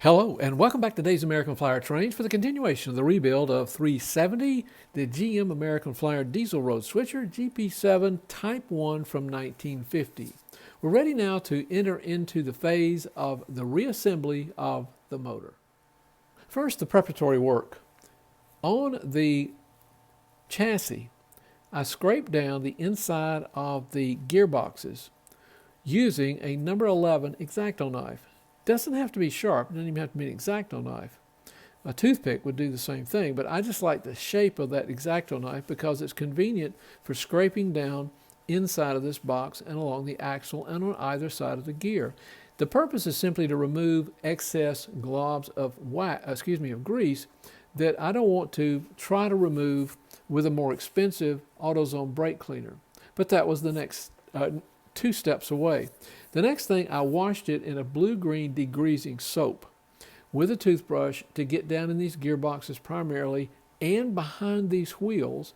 Hello, and welcome back to today's American Flyer Trains for the continuation of the rebuild of 370, the GM American Flyer Diesel Road Switcher GP-7 Type 1 from 1950. We're ready now to enter into the phase of the reassembly of the motor. First, the preparatory work. On the chassis, I scraped down the inside of the gearboxes using a number 11 X-Acto knife. Doesn't have to be sharp, doesn't even have to be an X-Acto knife. A toothpick would do the same thing, but I just like the shape of that X-Acto knife because it's convenient for scraping down inside of this box and along the axle and on either side of the gear. The purpose is simply to remove excess globs of grease that I don't want to try to remove with a more expensive AutoZone brake cleaner. But that was the next 2 steps away. The next thing, I washed it in a blue-green degreasing soap with a toothbrush to get down in these gearboxes primarily and behind these wheels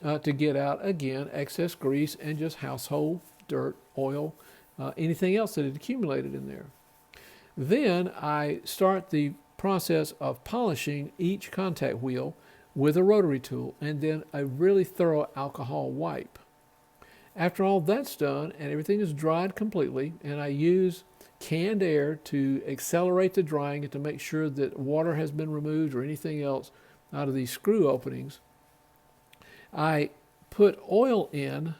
to get out, again, excess grease and just household dirt, oil, anything else that had accumulated in there. Then I start the process of polishing each contact wheel with a rotary tool and then a really thorough alcohol wipe. After all that's done and everything is dried completely, and I use canned air to accelerate the drying and to make sure that water has been removed or anything else out of these screw openings, I put oil in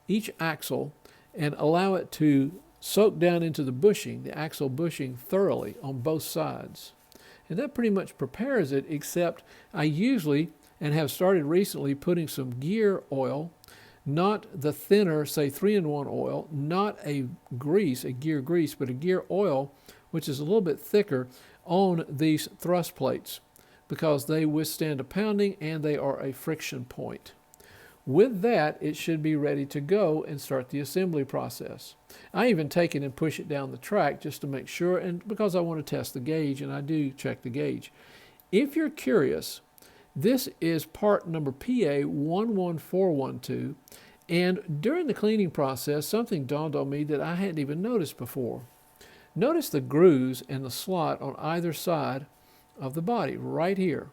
each axle and allow it to soak down into the bushing, the axle bushing, thoroughly on both sides. And that pretty much prepares it, except I usually, and have started recently, putting some gear oil, not the thinner, say 3-in-1 oil, not a gear grease, but a gear oil, which is a little bit thicker, on these thrust plates because they withstand a pounding and they are a friction point. With that, it should be ready to go and start the assembly process. I even take it and push it down the track just to make sure, and because I want to test the gauge, and I do check the gauge. If you're curious, this is part number PA 11412, and during the cleaning process, something dawned on me that I hadn't even noticed before. Notice the grooves and the slot on either side of the body, right here.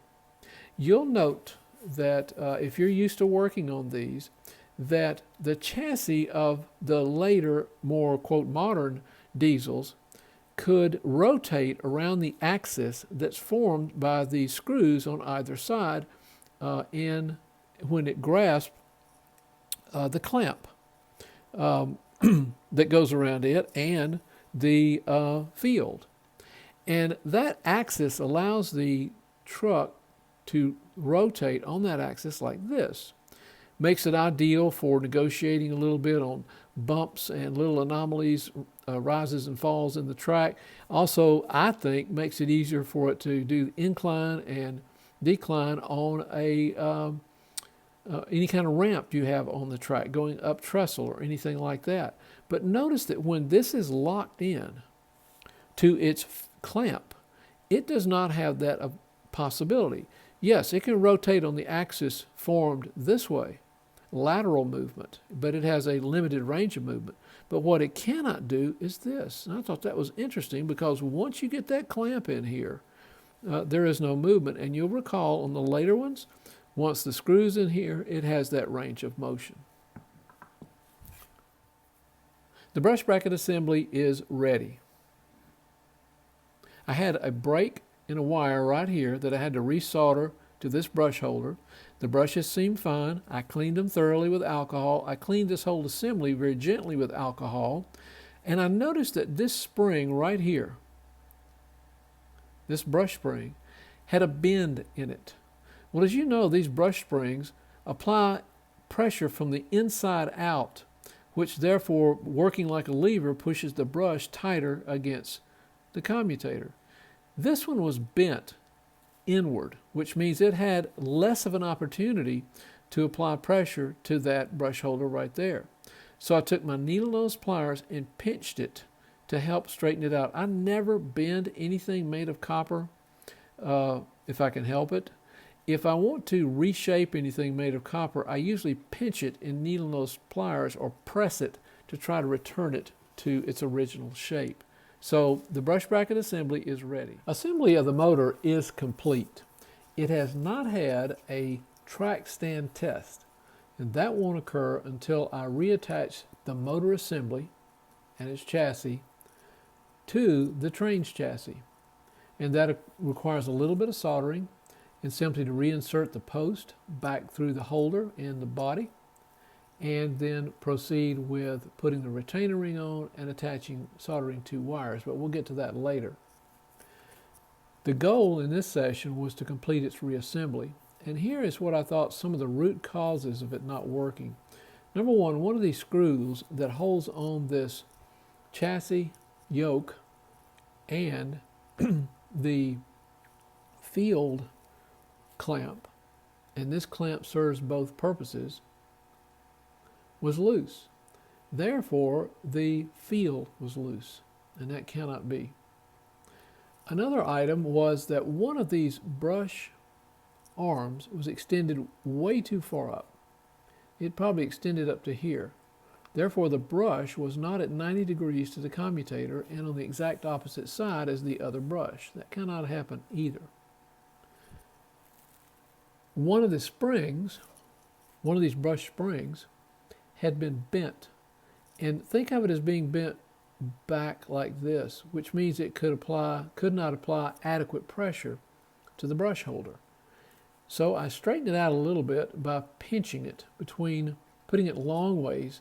You'll note that if you're used to working on these, that the chassis of the later, more, quote, modern diesels could rotate around the axis that's formed by the screws on either side when it grasps the clamp that goes around it and the field. And that axis allows the truck to rotate on that axis like this. Makes it ideal for negotiating a little bit on bumps and little anomalies, rises and falls in the track. Also, I think, makes it easier for it to do incline and decline on any kind of ramp you have on the track, going up trestle or anything like that. But notice that when this is locked in to its clamp, it does not have that possibility. Yes, it can rotate on the axis formed this way, lateral movement, but it has a limited range of movement. But what it cannot do is this. And I thought that was interesting because once you get that clamp in here, there is no movement. And you'll recall on the later ones, once the screw's in here, it has that range of motion. The brush bracket assembly is ready. I had a break in a wire right here that I had to resolder to this brush holder. The brushes seemed fine. I cleaned them thoroughly with alcohol. I cleaned this whole assembly very gently with alcohol. And I noticed that this spring right here, this brush spring, had a bend in it. Well, as you know, these brush springs apply pressure from the inside out, which therefore, working like a lever, pushes the brush tighter against the commutator. This one was bent inward, which means it had less of an opportunity to apply pressure to that brush holder right there. So I took my needle nose pliers and pinched it to help straighten it out. I never bend anything made of copper if I can help it. If I want to reshape anything made of copper, I usually pinch it in needle nose pliers or press it to try to return it to its original shape. So the brush bracket assembly is ready. Assembly of the motor is complete. It has not had a track stand test, and that won't occur until I reattach the motor assembly and its chassis to the train's chassis. And that requires a little bit of soldering and simply to reinsert the post back through the holder in the body, and then proceed with putting the retainer ring on and attaching soldering two wires, but we'll get to that later. The goal in this session was to complete its reassembly, and here is what I thought some of the root causes of it not working. Number one of these screws that holds on this chassis yoke and the field clamp, and this clamp serves both purposes, was loose. Therefore, the field was loose, and that cannot be. Another item was that one of these brush arms was extended way too far up. It probably extended up to here. Therefore, the brush was not at 90 degrees to the commutator and on the exact opposite side as the other brush. That cannot happen either. One of the springs, one of these brush springs, had been bent. And think of it as being bent back like this, which means it could not apply adequate pressure to the brush holder. So I straightened it out a little bit by pinching it between, putting it long ways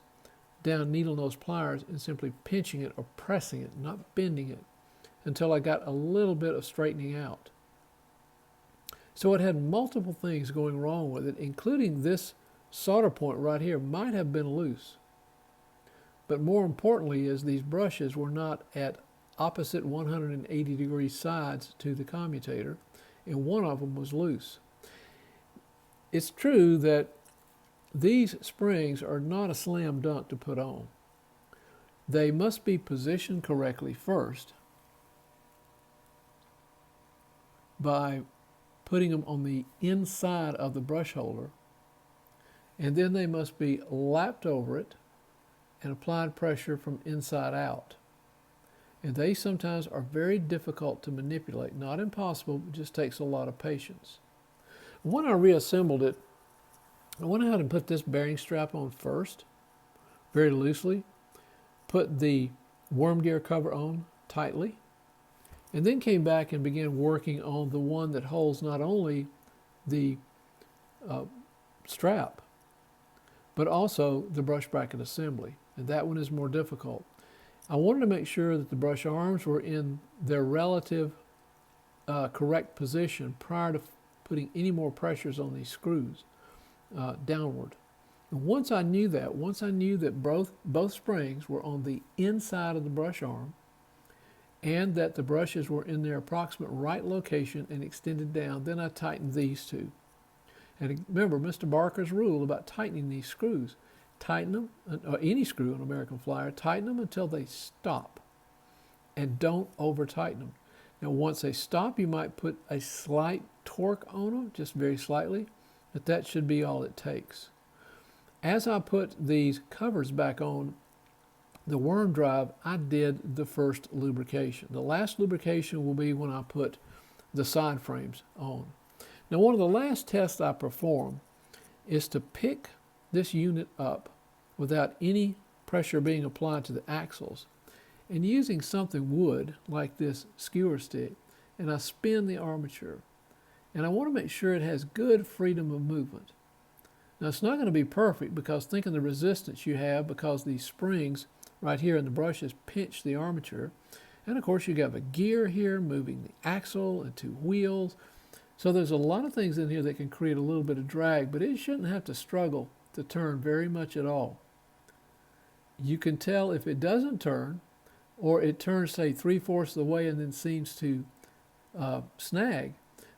down needle nose pliers and simply pinching it or pressing it, not bending it, until I got a little bit of straightening out. So it had multiple things going wrong with it, including this solder point right here might have been loose. But more importantly is these brushes were not at opposite 180 degree sides to the commutator, and one of them was loose. It's true that these springs are not a slam dunk to put on. They must be positioned correctly first by putting them on the inside of the brush holder, and then they must be lapped over it and applied pressure from inside out. And they sometimes are very difficult to manipulate. Not impossible, but just takes a lot of patience. When I reassembled it, I went ahead and put this bearing strap on first, very loosely, put the worm gear cover on tightly, and then came back and began working on the one that holds not only the strap, but also the brush bracket assembly. And that one is more difficult. I wanted to make sure that the brush arms were in their relative correct position prior to putting any more pressures on these screws downward. And once I knew that both springs were on the inside of the brush arm and that the brushes were in their approximate right location and extended down, then I tightened these two. And remember Mr. Barker's rule about tightening these screws. Tighten them, or any screw on American Flyer, tighten them until they stop and don't over tighten them. Now once they stop, you might put a slight torque on them, just very slightly, but that should be all it takes. As I put these covers back on the worm drive, I did the first lubrication. The last lubrication will be when I put the side frames on. Now one of the last tests I perform is to pick this unit up without any pressure being applied to the axles and using something wood like this skewer stick, and I spin the armature, and I want to make sure it has good freedom of movement. Now it's not going to be perfect because think of the resistance you have because these springs right here in the brushes pinch the armature, and of course you have a gear here moving the axle and two wheels, so there's a lot of things in here that can create a little bit of drag, but it shouldn't have to struggle to turn very much at all. You can tell if it doesn't turn, or it turns say 3/4 of the way and then seems to snag,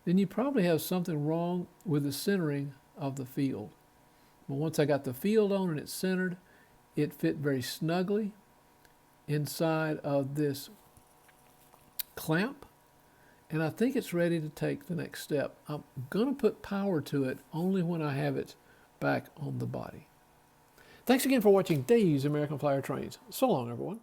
then you probably have something wrong with the centering of the field. But once I got the field on and it's centered, it fit very snugly inside of this clamp, and I think it's ready to take the next step. I'm going to put power to it only when I have it back on the body. Thanks again for watching Dave's American Flyer Trains. So long, everyone.